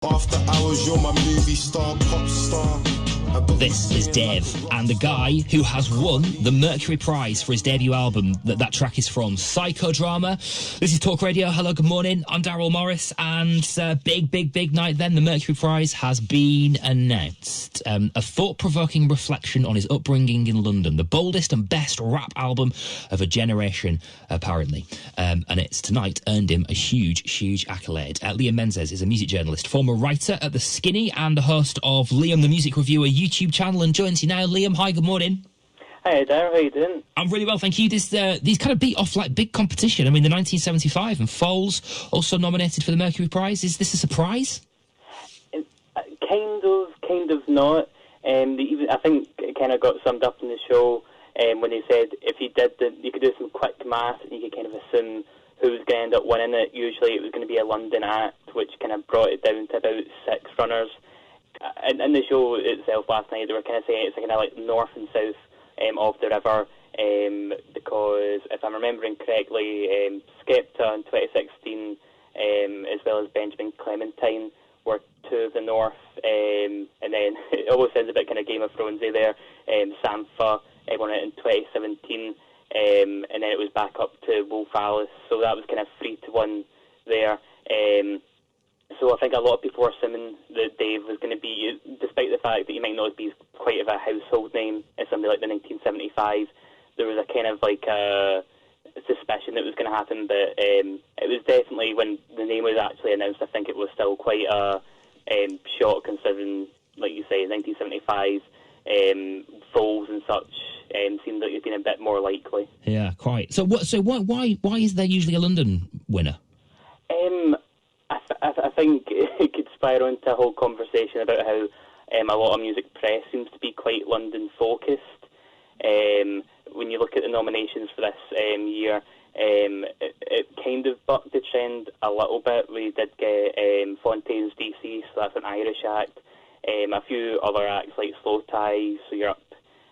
After hours, you're my movie star, pop star. This is Dave, and the guy who has won the Mercury Prize for his debut album that track is from, Psychodrama. This is Talk Radio. Hello, good morning. I'm Darryl Morris, and big night then. The Mercury Prize has been announced. A thought-provoking reflection on his upbringing in London. The boldest and best rap album of a generation, apparently. And it's tonight earned him a huge accolade. Liam Menzies is a music journalist, former writer at The Skinny, and the host of Liam the Music Reviewer YouTube channel, and joins you now. Liam, hi, good morning. Hey Darryl, how you doing? I'm really well, thank you. These kind of beat off like big competition. I mean, the 1975 and Foles also nominated for the Mercury Prize. Is this a surprise? Kind of not. I think it kind of got summed up in the show when he said if he did you could do some quick math and you could kind of assume who was going to end up winning it. Usually it was going to be a London act, which kind of brought it down to about 6 runners. In the show itself last night, they were kind of saying it's kind of like north and south of the river, because if I'm remembering correctly, Skepta in 2016, as well as Benjamin Clementine, were 2 of the north, and then it almost sounds a bit kind of Game of Thronesy there. Sampha won it in 2017, and then it was back up to Wolf Alice, so that was kind of 3-1 there. So I think a lot of people were assuming that Dave was going to be, despite the fact that he might not be quite of a household name as somebody like the 1975, there was a kind of like a suspicion that it was going to happen, but it was definitely, when the name was actually announced, I think it was still quite a shock, considering, like you say, 1975, Foles and such seemed like it's been a bit more likely. Yeah, quite. So why is there usually a London winner? I think it could spiral into a whole conversation about how a lot of music press seems to be quite London-focused. When you look at the nominations for this year, it kind of bucked the trend a little bit. We did get Fontaines DC, so that's an Irish act. A few other acts like Slow Ties, so you're up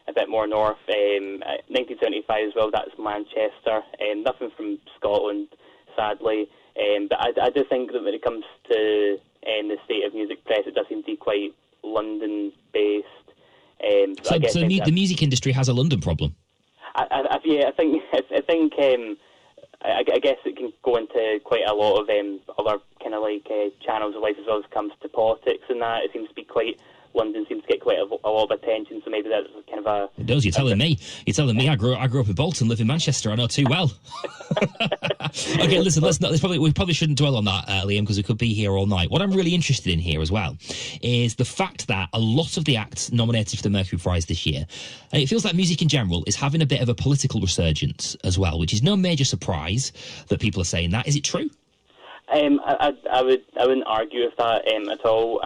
a bit more north. 1975 as well, that's Manchester. Nothing from Scotland, sadly. But I do think that when it comes to the state of music press, it does seem to be quite London-based. So the music industry has a London problem? I guess it can go into quite a lot of other kind of like channels of life as well as it comes to politics and that. It seems to be quite... London seems to get quite a lot of attention, so maybe that's kind of a... It does, you're telling me. I grew up in Bolton, live in Manchester, I know too well. Okay, listen, we probably shouldn't dwell on that, Liam, because we could be here all night. What I'm really interested in here as well is the fact that a lot of the acts nominated for the Mercury Prize this year, and it feels like music in general is having a bit of a political resurgence as well, which is no major surprise that people are saying that. Is it true? I wouldn't argue with that at all.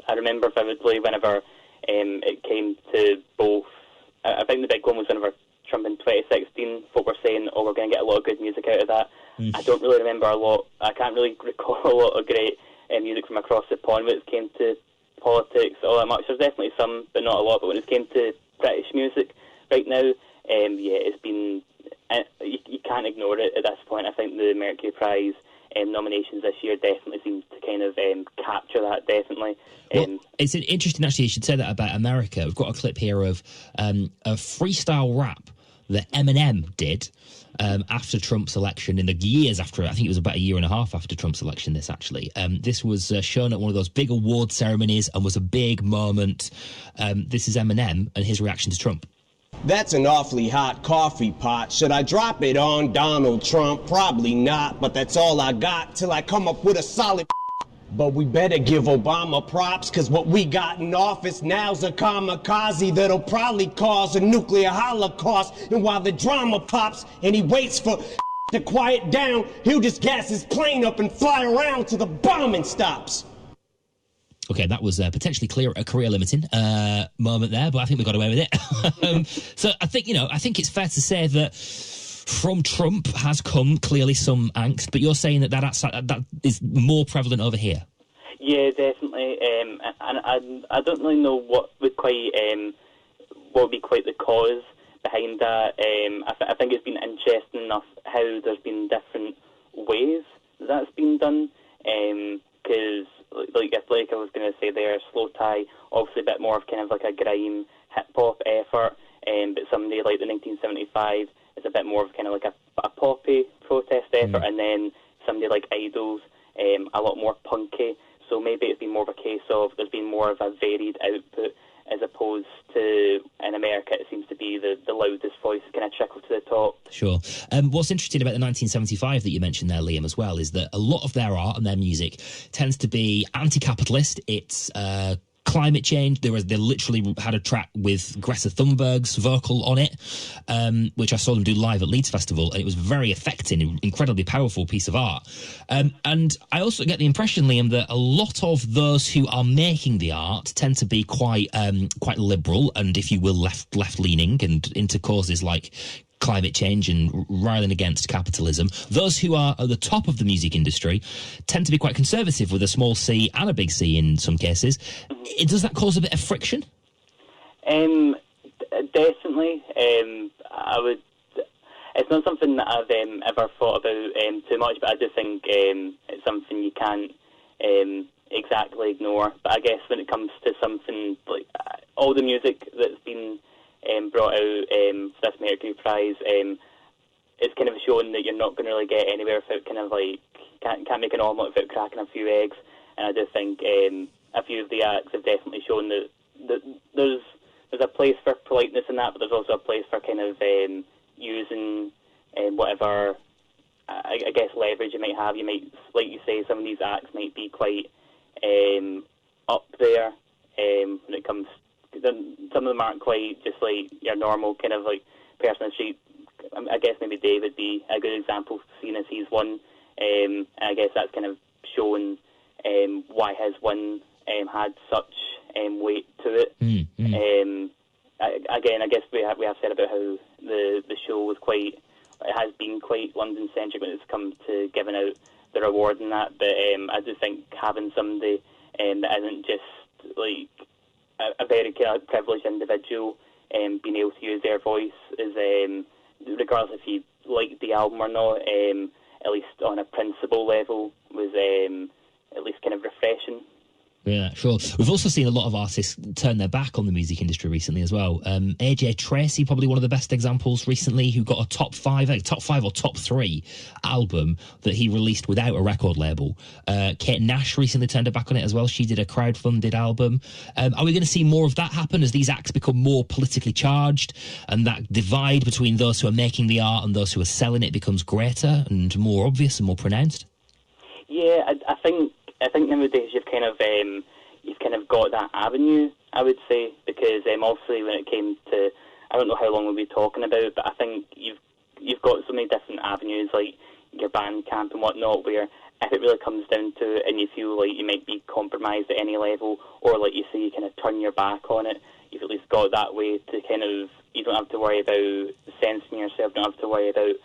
I remember vividly whenever it came to both. I think the big one was whenever Trump in 2016, folk were saying, we're going to get a lot of good music out of that. I don't really remember a lot. I can't really recall a lot of great music from across the pond when it came to politics all that much. There's definitely some, but not a lot. But when it came to British music right now, it's been... you can't ignore it at this point. I think the Mercury Prize nominations this year definitely seem to kind of capture that, definitely. Well, it's interesting, actually, you should say that about America. We've got a clip here of a freestyle rap that Eminem did after Trump's election, in the years after, I think it was about a year and a half after Trump's election, this actually. This was shown at one of those big award ceremonies and was a big moment. This is Eminem and his reaction to Trump. That's an awfully hot coffee pot. Should I drop it on Donald Trump? Probably not, but that's all I got till I come up with a solid. But we better give Obama props, cause what we got in office now's a kamikaze that'll probably cause a nuclear holocaust. And while the drama pops and he waits for to quiet down, he'll just gas his plane up and fly around till the bombing stops. Okay, that was potentially a career-limiting moment there, but I think we got away with it. So I think it's fair to say that from Trump has come clearly some angst, but you're saying that is more prevalent over here. Yeah, definitely. And I don't really know what would be quite the cause behind that. I think it's been interesting enough how there's been different ways that's been done. because, like I was going to say there, Slow Tie, obviously a bit more of kind of like a grime hip-hop effort, but somebody like the 1975 is a bit more of kind of like a poppy protest effort, and then somebody like Idols, a lot more punky. So maybe it's been more of a case of there's been more of a varied output, as opposed to in America it seems to be the loudest voice kind of trickle to the top. Sure. What's interesting about the 1975 that you mentioned there, Liam, as well, is that a lot of their art and their music tends to be anti-capitalist. It's climate change. They literally had a track with Greta Thunberg's vocal on it, which I saw them do live at Leeds Festival, and it was very affecting, incredibly powerful piece of art. And I also get the impression, Liam, that a lot of those who are making the art tend to be quite liberal and, if you will, left-leaning and into causes like climate change and railing against capitalism. Those who are at the top of the music industry tend to be quite conservative, with a small c and a big C in some cases. Does that cause a bit of friction? Definitely. I would. It's not something that I've ever thought about too much, but I do think it's something you can't exactly ignore. But I guess when it comes to something like all the music that's been brought out for this Mercury Prize, it's kind of shown that you're not going to really get anywhere without kind of like can't make an omelette without cracking a few eggs. And I do think a few of the acts have definitely shown that there's a place for politeness in that, but there's also a place for kind of using whatever I guess leverage you might have. You might, like you say, some of these acts might be quite up there when it comes. Some of them aren't quite just like your normal kind of like person on the street. I guess maybe Dave would be a good example, seeing as he's won. And I guess that's kind of shown why his win had such weight to it. Again, I guess we have said about how the show has been quite London centric when it's come to giving out the reward and that. But I do think having somebody that isn't just like a very kind of privileged individual being able to use their voice is, regardless if you like the album or not, at least on a principle level, was at least kind of refreshing. Yeah, sure. We've also seen a lot of artists turn their back on the music industry recently as well. AJ Tracey, probably one of the best examples recently, who got a top five or top three album that he released without a record label. Kate Nash recently turned her back on it as well. She did a crowdfunded album. Are we going to see more of that happen as these acts become more politically charged, and that divide between those who are making the art and those who are selling it becomes greater and more obvious and more pronounced? Yeah, I think nowadays you've kind of got that avenue, I would say, because obviously when it came to, I don't know how long we'll be talking about, but I think you've got so many different avenues like your Bandcamp and whatnot, where if it really comes down to it and you feel like you might be compromised at any level, or like you say, you kind of turn your back on it, you've at least got that way to kind of, you don't have to worry about censoring yourself, you don't have to worry about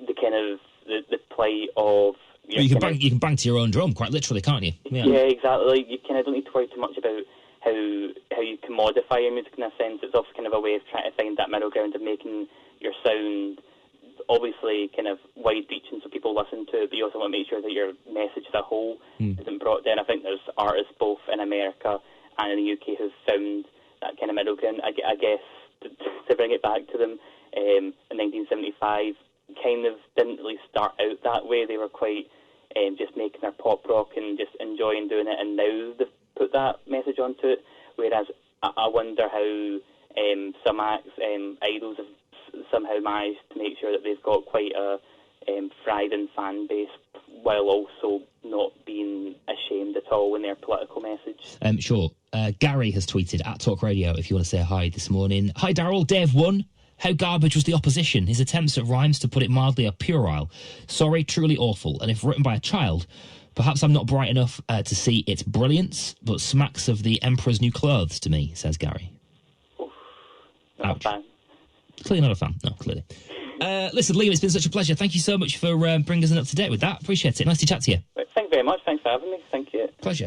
the kind of the plight of. You can bang to your own drum, quite literally, can't you? Yeah, exactly. Like, you kind of don't need to worry too much about how you can modify your music in a sense. It's also kind of a way of trying to find that middle ground of making your sound obviously kind of wide-reaching so people listen to it, but you also want to make sure that your message as a whole isn't brought down. I think there's artists both in America and in the UK who've found that kind of middle ground. I guess to bring it back to them, in 1975, kind of didn't really start out that way. They were quite just making their pop rock and just enjoying doing it, and now they've put that message onto it, whereas I wonder how some acts, Idols, have somehow managed to make sure that they've got quite a thriving fan base while also not being ashamed at all in their political message. Sure. Gary has tweeted at TalkRadio if you want to say hi this morning. Hi Darryl, Dave won. How garbage was the opposition? His attempts at rhymes, to put it mildly, are puerile. Sorry, truly awful. And if written by a child, perhaps I'm not bright enough to see its brilliance, but smacks of the Emperor's New Clothes to me, says Gary. Oof, not a fan. Clearly not a fan. No, clearly. Listen, Liam, it's been such a pleasure. Thank you so much for bringing us up to date with that. Appreciate it. Nice to chat to you. Thank you very much. Thanks for having me. Thank you. Pleasure.